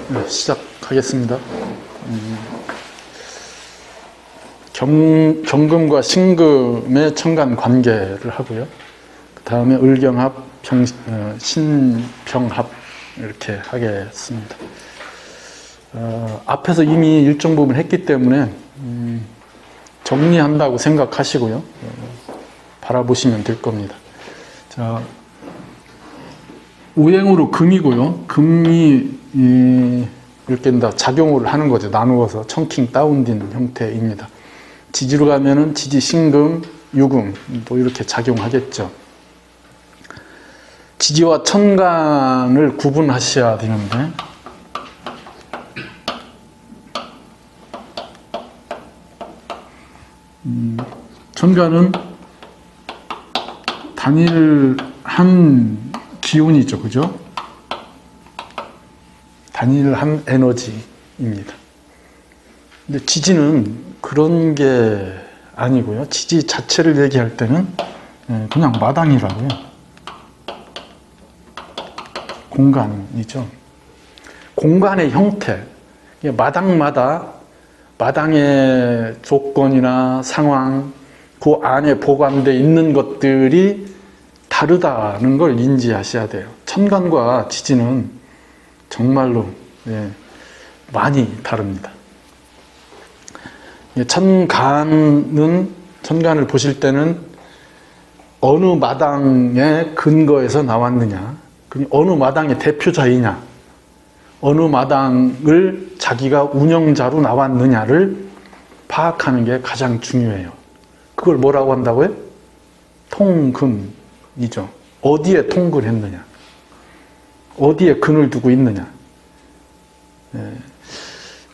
네, 시작하겠습니다. 경금과 신금의 천간 관계를 하고요. 그 다음에 을경합, 신병합 이렇게 하겠습니다. 앞에서 이미 일정 부분 했기 때문에 정리한다고 생각하시고요. 바라보시면 될 겁니다. 자, 오행으로 금이고요. 금이 이렇게 다 작용을 하는 거죠. 나누어서 청킹 다운된 형태입니다. 지지로 가면은 지지, 신금, 유금 또 이렇게 작용하겠죠. 지지와 천간을 구분하셔야 되는데 천간은 단일한 기운이죠, 그죠? 단일한 에너지입니다. 근데 지지는 그런 게 아니고요. 지지 자체를 얘기할 때는 그냥 마당이라고요. 공간이죠. 공간의 형태. 마당마다 마당의 조건이나 상황, 그 안에 보관되어 있는 것들이 다르다는 걸 인지하셔야 돼요. 천간과 지지는 정말로 많이 다릅니다. 천간을 보실 때는 어느 마당의 근거에서 나왔느냐, 어느 마당의 대표자이냐, 어느 마당을 자기가 운영자로 나왔느냐를 파악하는 게 가장 중요해요. 그걸 뭐라고 한다고요? 통근이죠. 어디에 통근했느냐, 어디에 근을 두고 있느냐.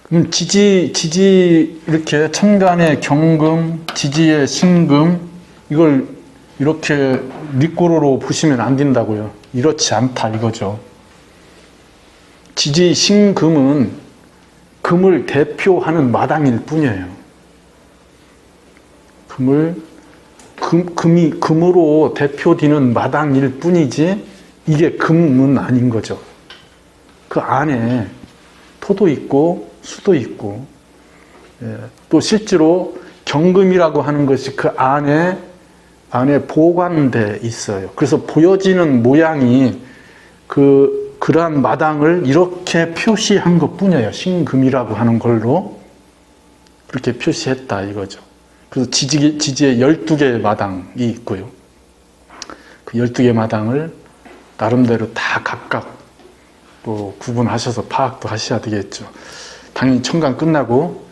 그럼 지지 이렇게 천간의 경금, 지지의 신금, 이걸 이렇게 밑고루로 보시면 안 된다고요. 이렇지 않다 이거죠. 지지, 신금은 금을 대표하는 마당일 뿐이에요. 금으로 대표되는 마당일 뿐이지 이게 금은 아닌 거죠. 그 안에 토도 있고 수도 있고, 또 실제로 경금이라고 하는 것이 그 안에 보관돼 있어요. 그래서 보여지는 모양이 그러한 마당을 이렇게 표시한 것 뿐이에요. 신금이라고 하는 걸로 그렇게 표시했다 이거죠. 그래서 지지에 12개의 마당이 있고요. 그 12개 마당을 나름대로 다 각각 또 구분하셔서 파악도 하셔야 되겠죠. 당연히 천간 끝나고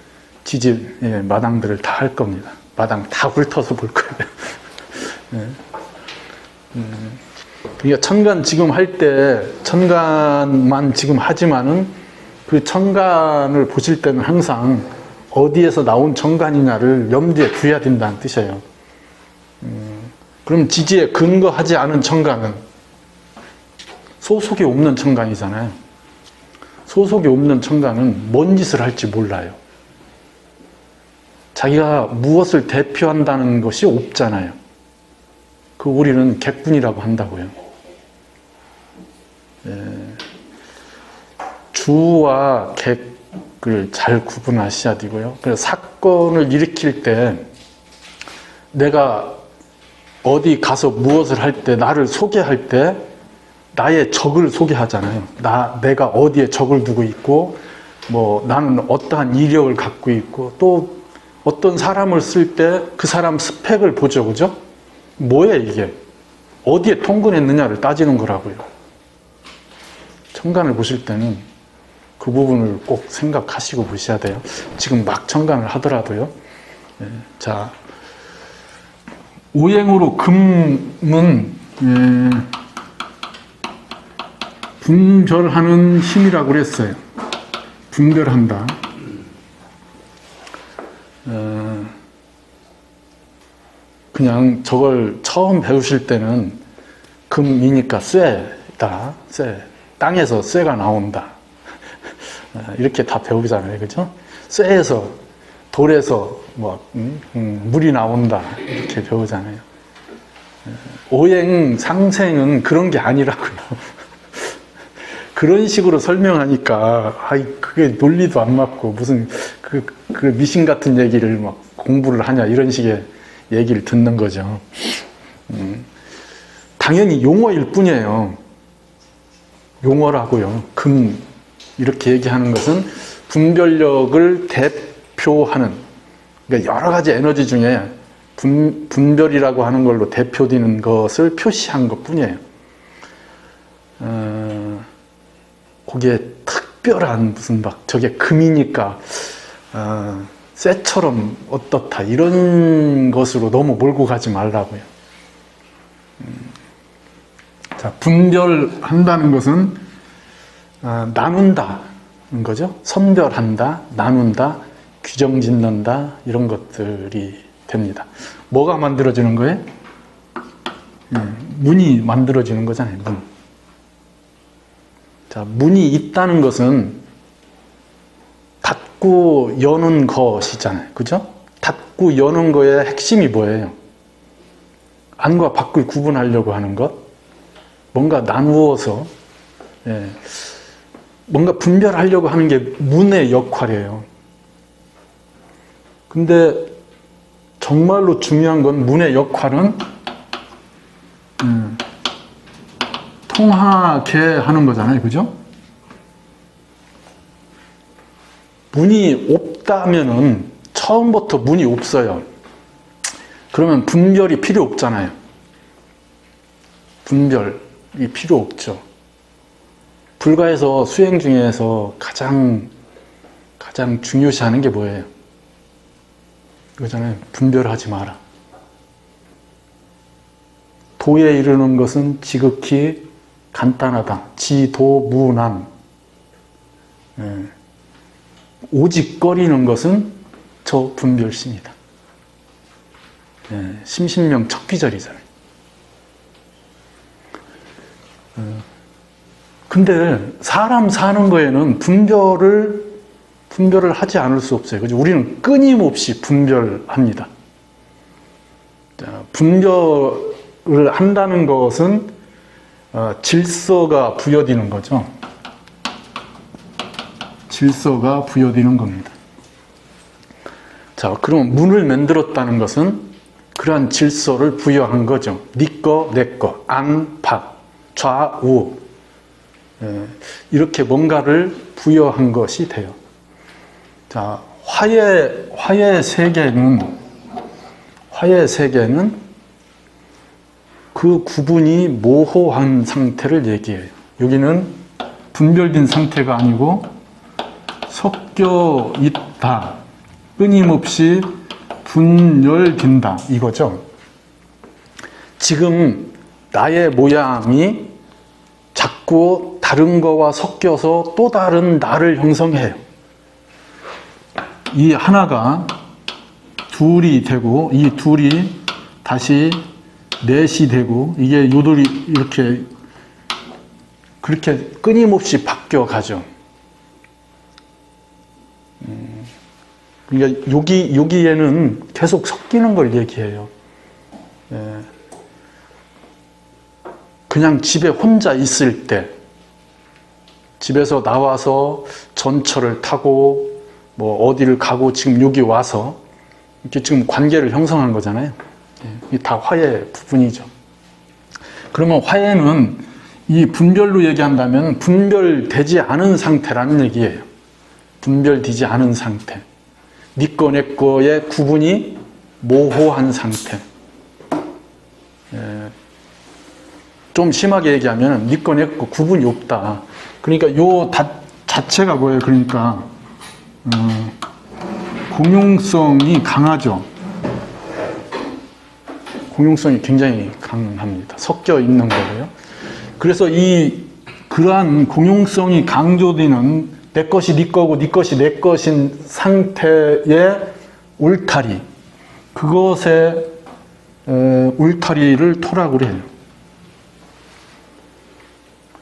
지지 마당들을 다 할 겁니다. 마당 다 훑어서 볼 거예요. 그러니까 천간 지금 할 때 천간만 지금 하지만은 그 천간을 보실 때는 항상 어디에서 나온 천간이냐를 염두에 두어야 된다는 뜻이에요. 그럼 지지에 근거하지 않은 천간은 소속이 없는 천간이잖아요. 소속이 없는 천간은 뭔 짓을 할지 몰라요. 자기가 무엇을 대표한다는 것이 없잖아요. 그 우리는 객분이라고 한다고요. 주와 객을 잘 구분하셔야 되고요. 그래서 사건을 일으킬 때 내가 어디 가서 무엇을 할 때, 나를 소개할 때 나의 적을 소개하잖아요. 내가 어디에 적을 두고 있고, 나는 어떠한 이력을 갖고 있고, 또 어떤 사람을 쓸 때 그 사람 스펙을 보죠, 그죠? 뭐예요, 이게? 어디에 통근했느냐를 따지는 거라고요. 천간을 보실 때는 그 부분을 꼭 생각하시고 보셔야 돼요. 지금 막 천간을 하더라도요. 자, 오행으로 금은 분별하는 힘이라고 그랬어요. 분별한다. 그냥 저걸 처음 배우실 때는 금이니까 쇠다, 쇠. 땅에서 쇠가 나온다. 이렇게 다 배우잖아요, 그죠? 쇠에서, 돌에서 물이 나온다. 이렇게 배우잖아요. 오행 상생은 그런 게 아니라고요. 그런 식으로 설명하니까, 아이, 그게 논리도 안 맞고, 무슨, 그 미신 같은 얘기를 막 공부를 하냐, 이런 식의 얘기를 듣는 거죠. 당연히 용어일 뿐이에요. 용어라고요. 이렇게 얘기하는 것은 분별력을 대표하는, 그러니까 여러 가지 에너지 중에 분별이라고 하는 걸로 대표되는 것을 표시한 것 뿐이에요. 거기에 특별한 무슨 막 저게 금이니까 쇠처럼 어떻다 이런 것으로 너무 몰고 가지 말라고요. 자, 분별한다는 것은 나눈다는 거죠. 선별한다, 나눈다, 규정짓는다 이런 것들이 됩니다. 뭐가 만들어지는 거예요? 문이 만들어지는 거잖아요. 문. 자, 문이 있다는 것은 닫고 여는 것이잖아요. 그죠? 닫고 여는 거의 핵심이 뭐예요? 안과 밖을 구분하려고 하는 것, 뭔가 나누어서 뭔가 분별하려고 하는 게 문의 역할이에요. 근데 정말로 중요한 건 문의 역할은 통하게 하는 거잖아요. 그죠? 문이 없다면은 처음부터 문이 없어요. 그러면 분별이 필요 없잖아요. 분별이 필요 없죠. 불가에서 수행 중에서 가장 중요시하는 게 뭐예요? 이거잖아요. 분별하지 마라. 도에 이르는 것은 지극히 간단하다. 지도무난. 오직 거리는 것은 저 분별심이다. 심신명 척기절이잖아요. 근데 사람 사는 거에는 분별을 하지 않을 수 없어요. 그죠? 우리는 끊임없이 분별합니다. 자, 분별을 한다는 것은 질서가 부여되는 거죠. 질서가 부여되는 겁니다. 자, 그럼 문을 만들었다는 것은 그러한 질서를 부여한 거죠. 네 거, 내 거, 안, 밖, 좌우 이렇게 뭔가를 부여한 것이 돼요. 자, 화의 세계는 그 구분이 모호한 상태를 얘기해요. 여기는 분별된 상태가 아니고 섞여 있다. 끊임없이 분열된다. 이거죠. 지금 나의 모양이 자꾸 다른 거와 섞여서 또 다른 나를 형성해요. 이 하나가 둘이 되고 이 둘이 다시 넷이 되고 이게 요돌이 이렇게 그렇게 끊임없이 바뀌어 가죠. 그러니까 여기에는 계속 섞이는 걸 얘기해요. 그냥 집에 혼자 있을 때, 집에서 나와서 전철을 타고 뭐 어디를 가고 지금 여기 와서 이렇게 지금 관계를 형성한 거잖아요. 이게 다 화의 부분이죠. 그러면 화해는 이 분별로 얘기한다면 분별되지 않은 상태라는 얘기예요. 분별되지 않은 상태. 네 거, 내 거의 구분이 모호한 상태. 좀 심하게 얘기하면 네 거, 내 거 구분이 없다. 그러니까 요 자체가 뭐예요? 그러니까 공용성이 강하죠. 공용성이 굉장히 강합니다. 섞여 있는 거고요. 그래서 그러한 공용성이 강조되는 내 것이 네 거고 네 것이 내 것인 상태의 울타리, 그것의 울타리를 토라고 해요.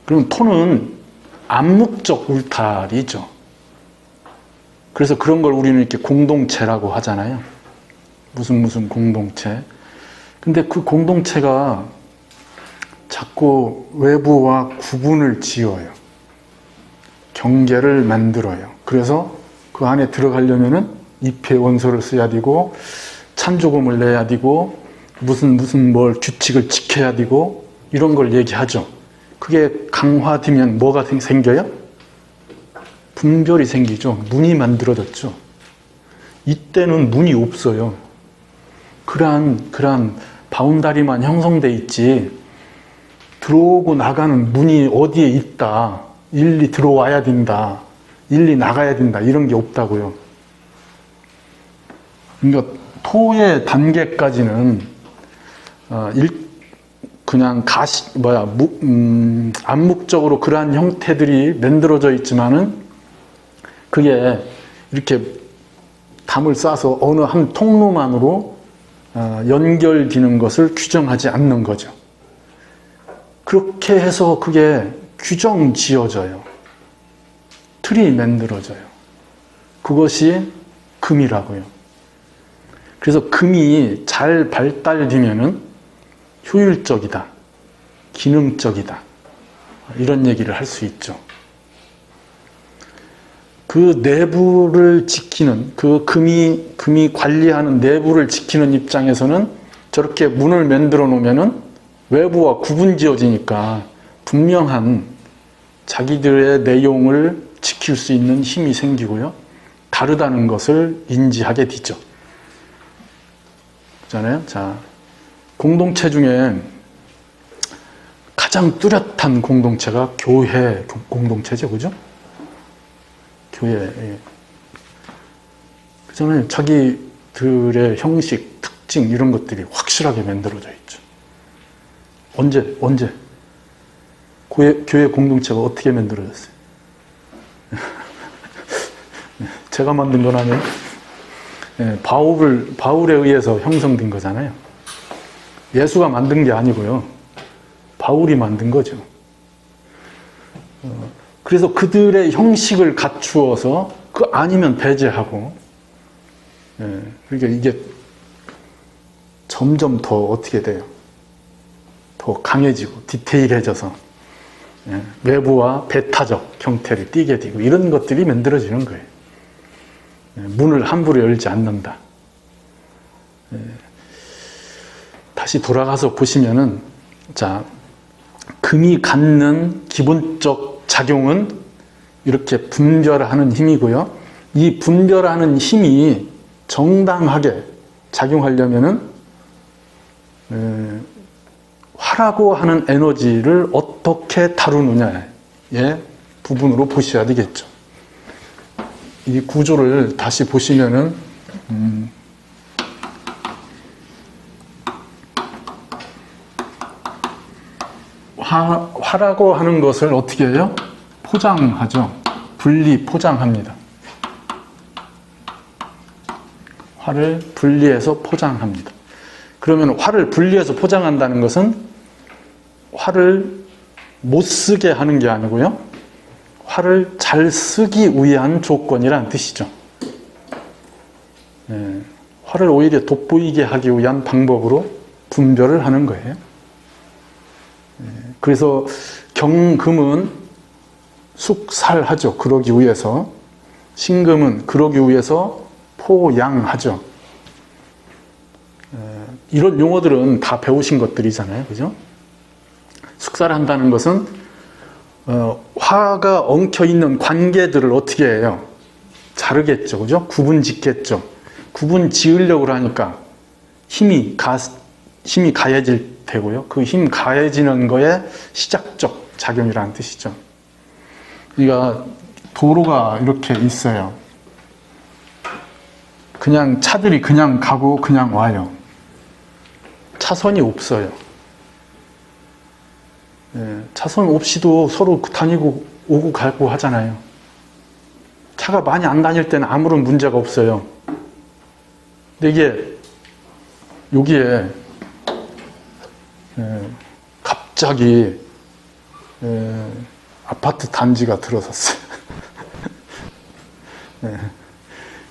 그럼 토는 암묵적 울타리죠. 그래서 그런 걸 우리는 이렇게 공동체라고 하잖아요. 무슨 공동체. 근데 그 공동체가 자꾸 외부와 구분을 지어요. 경계를 만들어요. 그래서 그 안에 들어가려면은 입회 원소를 써야 되고 찬조금을 내야 되고 무슨 뭘 규칙을 지켜야 되고 이런 걸 얘기하죠. 그게 강화되면 뭐가 생겨요? 분별이 생기죠. 문이 만들어졌죠. 이때는 문이 없어요. 그러한 바운다리만 형성돼 있지 들어오고 나가는 문이 어디에 있다. 일리 들어와야 된다. 일리 나가야 된다. 이런 게 없다고요. 그러니까 토의 단계까지는 그냥 암묵적으로 그러한 형태들이 만들어져 있지만은 그게 이렇게 담을 싸서 어느 한 통로만으로 연결되는 것을 규정하지 않는 거죠. 그렇게 해서 그게 규정 지어져요. 틀이 만들어져요. 그것이 금이라고요. 그래서 금이 잘 발달되면은 효율적이다, 기능적이다 이런 얘기를 할 수 있죠. 그 내부를 지키는 그 금이 관리하는 내부를 지키는 입장에서는 저렇게 문을 만들어 놓으면은 외부와 구분 지어지니까 분명한 자기들의 내용을 지킬 수 있는 힘이 생기고요. 다르다는 것을 인지하게 되죠. 그렇잖아요. 자, 공동체 중에 가장 뚜렷한 공동체가 교회 공동체죠. 그죠? 교회. 예. 그잖아요. 자기들의 형식, 특징 이런 것들이 확실하게 만들어져 있죠. 언제? 교회 공동체가 어떻게 만들어졌어요? 제가 만든 건 아니에요. 예, 바울에 의해서 형성된 거잖아요. 예수가 만든 게 아니고요. 바울이 만든 거죠. 그래서 그들의 형식을 갖추어서 그 아니면 배제하고, 예, 그러니까 이게 점점 더 어떻게 돼요? 더 강해지고 디테일해져서 예, 외부와 배타적 형태를 띠게 되고 이런 것들이 만들어지는 거예요. 예, 문을 함부로 열지 않는다. 예, 다시 돌아가서 보시면은 자, 금이 갖는 기본적 작용은 이렇게 분별하는 힘이고요. 이 분별하는 힘이 정당하게 작용하려면은 화라고 하는 에너지를 어떻게 다루느냐의 부분으로 보셔야 되겠죠. 이 구조를 다시 보시면은 화라고 하는 것을 어떻게 해요? 포장하죠. 분리 포장합니다. 화를 분리해서 포장합니다. 그러면 화를 분리해서 포장한다는 것은 화를 못 쓰게 하는 게 아니고요. 화를 잘 쓰기 위한 조건이라는 뜻이죠. 예, 화를 오히려 돋보이게 하기 위한 방법으로 분별을 하는 거예요. 예, 그래서 경금은 숙살하죠. 그러기 위해서. 신금은 그러기 위해서 포양하죠. 이런 용어들은 다 배우신 것들이잖아요. 그죠? 숙살한다는 것은 화가 엉켜있는 관계들을 어떻게 해요? 자르겠죠. 그죠? 구분 짓겠죠. 구분 지으려고 하니까 힘이 가해질 테고요. 그 힘 가해지는 거에 시작적 작용이라는 뜻이죠. 그러니까 도로가 이렇게 있어요. 그냥 차들이 그냥 가고 그냥 와요. 차선이 없어요. 예, 차선 없이도 서로 다니고 오고 가고 하잖아요. 차가 많이 안 다닐 때는 아무런 문제가 없어요. 근데 이게 여기에 갑자기 아파트 단지가 들어섰어요.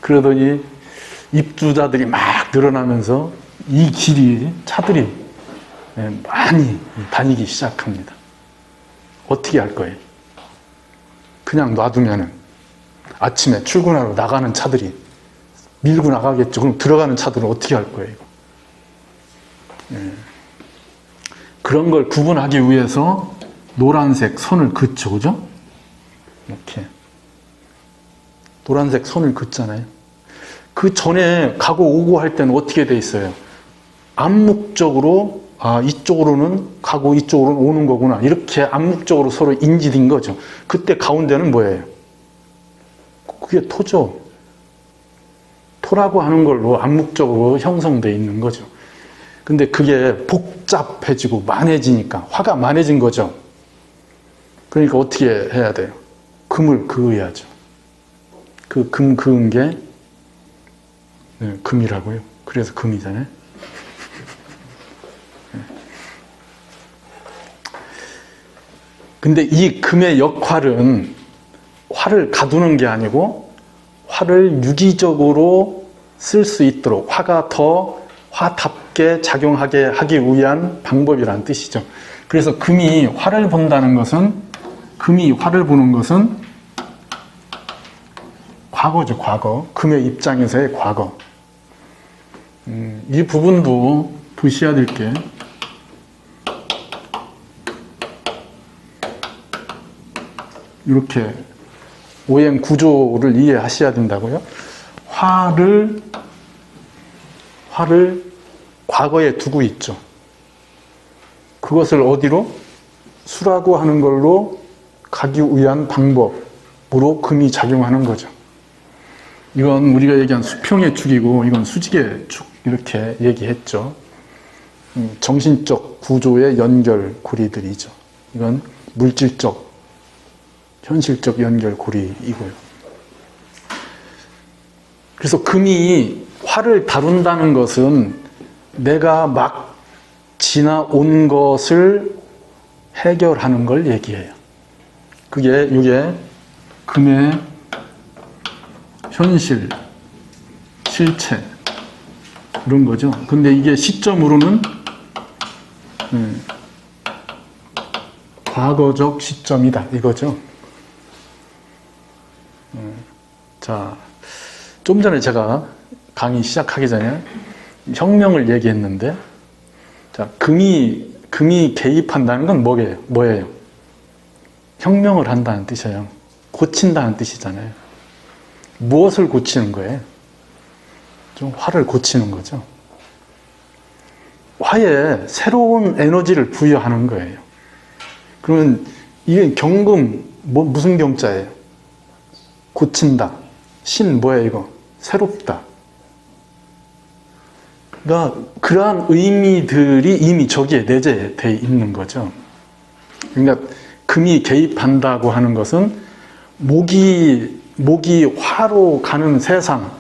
그러더니 입주자들이 막 늘어나면서 이 길이 차들이 많이 다니기 시작합니다. 어떻게 할 거예요? 그냥 놔두면은 아침에 출근하러 나가는 차들이 밀고 나가겠죠. 그럼 들어가는 차들은 어떻게 할 거예요, 이거? 예. 그런 걸 구분하기 위해서 노란색 선을 긋죠, 그죠? 이렇게. 노란색 선을 긋잖아요. 그 전에 가고 오고 할 때는 어떻게 돼 있어요? 암묵적으로, 아, 이쪽으로는 가고 이쪽으로는 오는 거구나. 이렇게 암묵적으로 서로 인지된 거죠. 그때 가운데는 뭐예요? 그게 토죠. 토라고 하는 걸로 암묵적으로 형성되어 있는 거죠. 근데 그게 복잡해지고 만해지니까 화가 만해진 거죠. 그러니까 어떻게 해야 돼요? 금을 그어야죠. 그 금 그은 게 금이라고요. 그래서 금이잖아요. 근데 이 금의 역할은 화를 가두는 게 아니고 화를 유기적으로 쓸 수 있도록 화가 더 화답게 작용하게 하기 위한 방법이라는 뜻이죠. 그래서 금이 화를 보는 것은 과거죠, 과거. 금의 입장에서의 과거. 이 부분도 보셔야 될 게 이렇게 오행 구조를 이해하셔야 된다고요. 화를 과거에 두고 있죠. 그것을 어디로? 수라고 하는 걸로 가기 위한 방법으로 금이 작용하는 거죠. 이건 우리가 얘기한 수평의 축이고 이건 수직의 축 이렇게 얘기했죠. 정신적 구조의 연결고리들이죠. 이건 물질적, 현실적 연결고리이고요. 그래서 금이 화를 다룬다는 것은 내가 막 지나온 것을 해결하는 걸 얘기해요. 이게 금의 현실, 실체 이런 거죠. 근데 이게 시점으로는 과거적 시점이다 이거죠. 자, 좀 전에 제가 강의 시작하기 전에 혁명을 얘기했는데, 자, 금이 개입한다는 건 뭐예요? 혁명을 한다는 뜻이에요. 고친다는 뜻이잖아요. 무엇을 고치는 거예요? 좀 화를 고치는 거죠. 화에 새로운 에너지를 부여하는 거예요. 그러면 이게 경금, 무슨 경자예요? 고친다. 신 뭐예요, 이거? 새롭다. 그러니까 그러한 의미들이 이미 저기에 내재되어 있는 거죠. 그러니까 금이 개입한다고 하는 것은 목이 화로 가는 세상,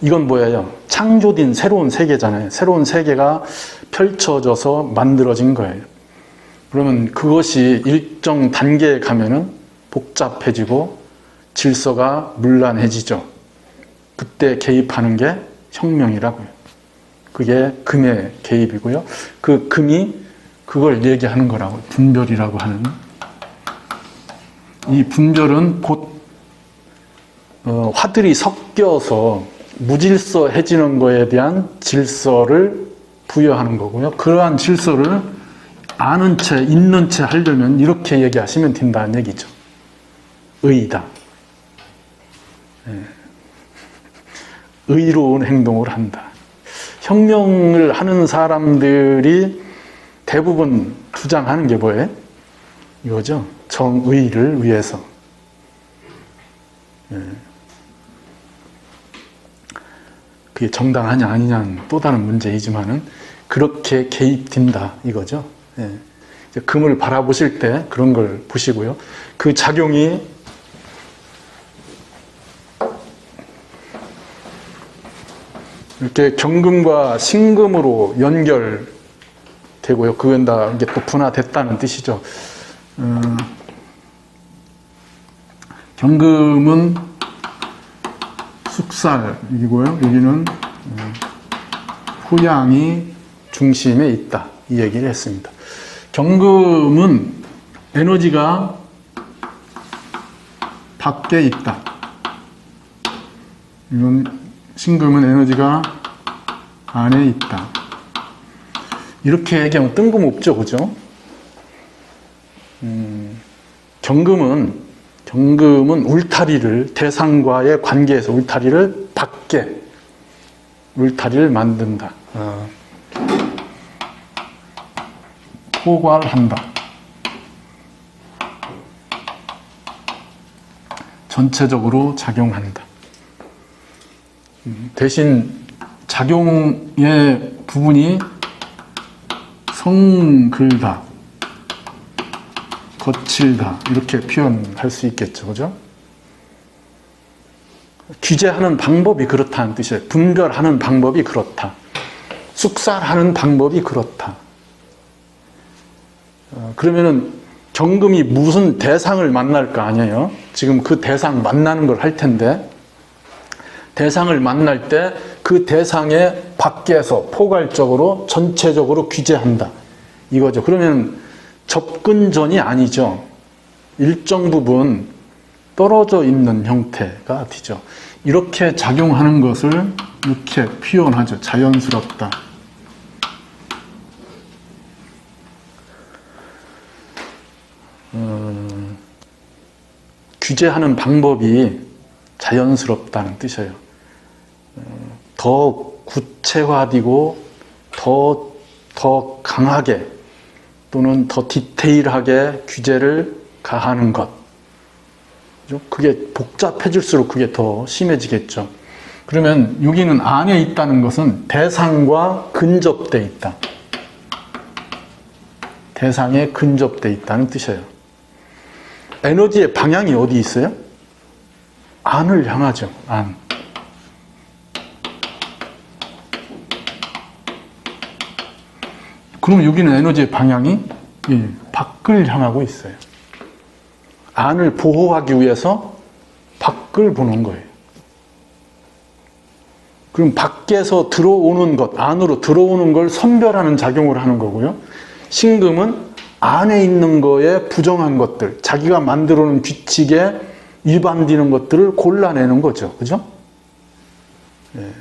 이건 뭐예요? 창조된 새로운 세계잖아요. 새로운 세계가 펼쳐져서 만들어진 거예요. 그러면 그것이 일정 단계에 가면은 복잡해지고 질서가 문란해지죠. 그때 개입하는 게 혁명이라고요. 그게 금의 개입이고요. 그 금이 그걸 얘기하는 거라고, 분별이라고 하는. 이 분별은 곧 화들이 섞여서 무질서해지는 거에 대한 질서를 부여하는 거고요. 그러한 질서를 아는 채, 있는 채 하려면 이렇게 얘기하시면 된다는 얘기죠. 의다. 의로운 행동을 한다. 혁명을 하는 사람들이 대부분 주장하는 게 뭐예요? 이거죠. 정의를 위해서. 그게 정당하냐 아니냐는 또 다른 문제이지만은 그렇게 개입된다 이거죠. 금을 바라보실 때 그런 걸 보시고요. 그 작용이 이렇게 경금과 신금으로 연결되고요. 그건 다 이게 또 분화됐다는 뜻이죠. 경금은 숙살이고요. 여기는 후양이 중심에 있다. 이 얘기를 했습니다. 경금은 에너지가 밖에 있다. 이건 신금은 에너지가 안에 있다. 이렇게 얘기하면 뜬금없죠, 그죠? 경금은 울타리를, 대상과의 관계에서 울타리를 밖에, 울타리를 만든다. 포괄한다. 전체적으로 작용한다. 대신 작용의 부분이 성글다, 거칠다, 이렇게 표현할 수 있겠죠, 그죠? 규제하는 방법이 그렇다는 뜻이에요. 분별하는 방법이 그렇다. 숙살하는 방법이 그렇다. 그러면은 경금이 무슨 대상을 만날 거 아니에요? 지금 그 대상 만나는 걸 할 텐데, 대상을 만날 때 그 대상의 밖에서 포괄적으로 전체적으로 규제한다. 이거죠. 그러면 접근전이 아니죠. 일정 부분 떨어져 있는 형태가 되죠. 이렇게 작용하는 것을 이렇게 표현하죠. 자연스럽다. 규제하는 방법이 자연스럽다는 뜻이에요. 더 구체화되고 더 강하게 또는 더 디테일하게 규제를 가하는 것. 그게 복잡해질수록 그게 더 심해지겠죠. 그러면 여기는 안에 있다는 것은 대상과 근접되어 있다. 대상에 근접되어 있다는 뜻이에요. 에너지의 방향이 어디 있어요? 안을 향하죠. 안. 그럼 여기는 에너지의 방향이 밖을 향하고 있어요. 안을 보호하기 위해서 밖을 보는 거예요. 그럼 밖에서 들어오는 것, 안으로 들어오는 걸 선별하는 작용을 하는 거고요. 신금은 안에 있는 거에 부정한 것들, 자기가 만들어 놓은 규칙에 위반되는 것들을 골라내는 거죠. 그죠? 예.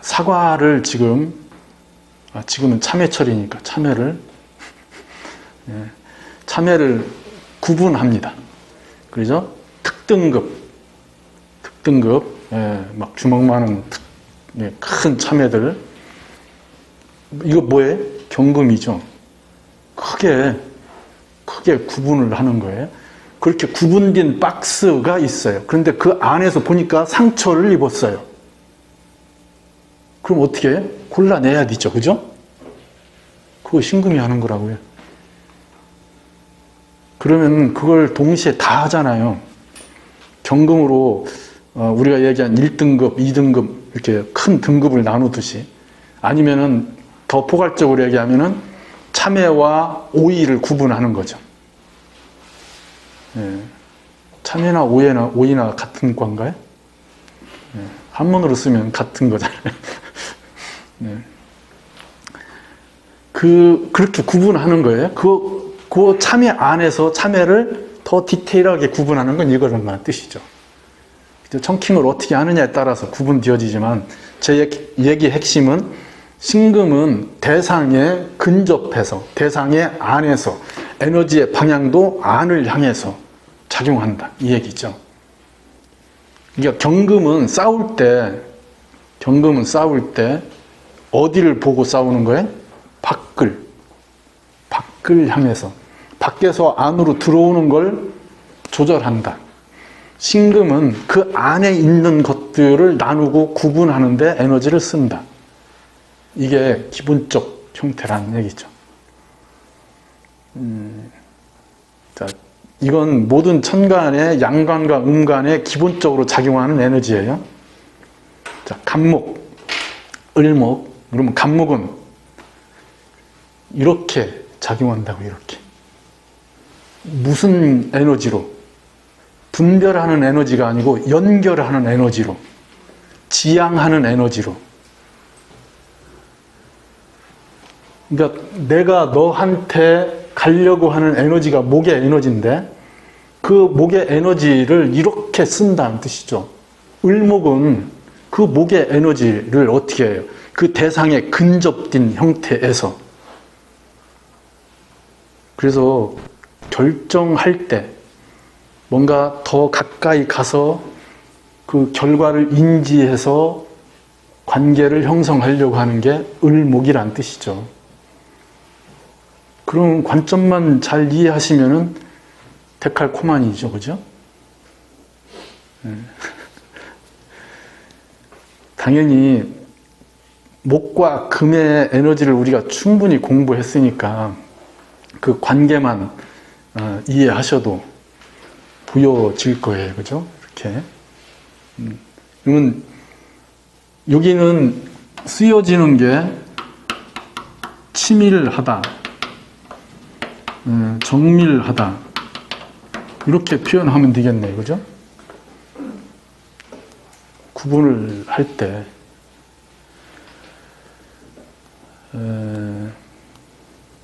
사과를 지금은 참외철이니까 참외를 구분합니다. 그죠? 특등급, 막 주먹 많은 큰 참외들. 이거 뭐예요? 경금이죠. 크게 구분을 하는 거예요. 그렇게 구분된 박스가 있어요. 그런데 그 안에서 보니까 상처를 입었어요. 그럼 어떻게 해요? 골라내야 되죠. 그죠? 그거 신금이 하는 거라고요. 그러면 그걸 동시에 다 하잖아요. 경금으로 우리가 얘기한 1등급, 2등급 이렇게 큰 등급을 나누듯이, 아니면은 더 포괄적으로 얘기하면은 참외와 오이를 구분하는 거죠. 예. 참외나 오이나 같은 과인가요? 예. 한문으로 쓰면 같은 거잖아요. 네. 그렇게 구분하는 거예요. 그 참외 안에서 참외를 더 디테일하게 구분하는 건 이거란 뜻이죠. 청킹을 어떻게 하느냐에 따라서 구분되어지지만, 제 얘기의 핵심은 신금은 대상에 근접해서, 대상의 안에서, 에너지의 방향도 안을 향해서 작용한다. 이 얘기죠. 그러니까 경금은 싸울 때 어디를 보고 싸우는 거예요? 밖을 향해서. 밖에서 안으로 들어오는 걸 조절한다. 신금은 그 안에 있는 것들을 나누고 구분하는데 에너지를 쓴다. 이게 기본적 형태라는 얘기죠. 자, 이건 모든 천간의 양간과 음간에 기본적으로 작용하는 에너지예요. 자, 간목, 을목. 그러면 간목은 이렇게 작용한다고, 이렇게. 무슨 에너지로? 분별하는 에너지가 아니고 연결하는 에너지로, 지향하는 에너지로. 그러니까 내가 너한테 가려고 하는 에너지가 목의 에너지인데, 그 목의 에너지를 이렇게 쓴다는 뜻이죠. 을목은 그 목의 에너지를 어떻게 해요? 그 대상에 근접된 형태에서. 그래서 결정할 때 뭔가 더 가까이 가서 그 결과를 인지해서 관계를 형성하려고 하는 게 을목이란 뜻이죠. 그런 관점만 잘 이해하시면은 데칼코마니죠, 그죠? 당연히 목과 금의 에너지를 우리가 충분히 공부했으니까 그 관계만 이해하셔도 부여질 거예요, 그죠? 이렇게. 그러면 여기는 쓰여지는 게 치밀하다, 정밀하다 이렇게 표현하면 되겠네요, 그죠? 구분을 할 때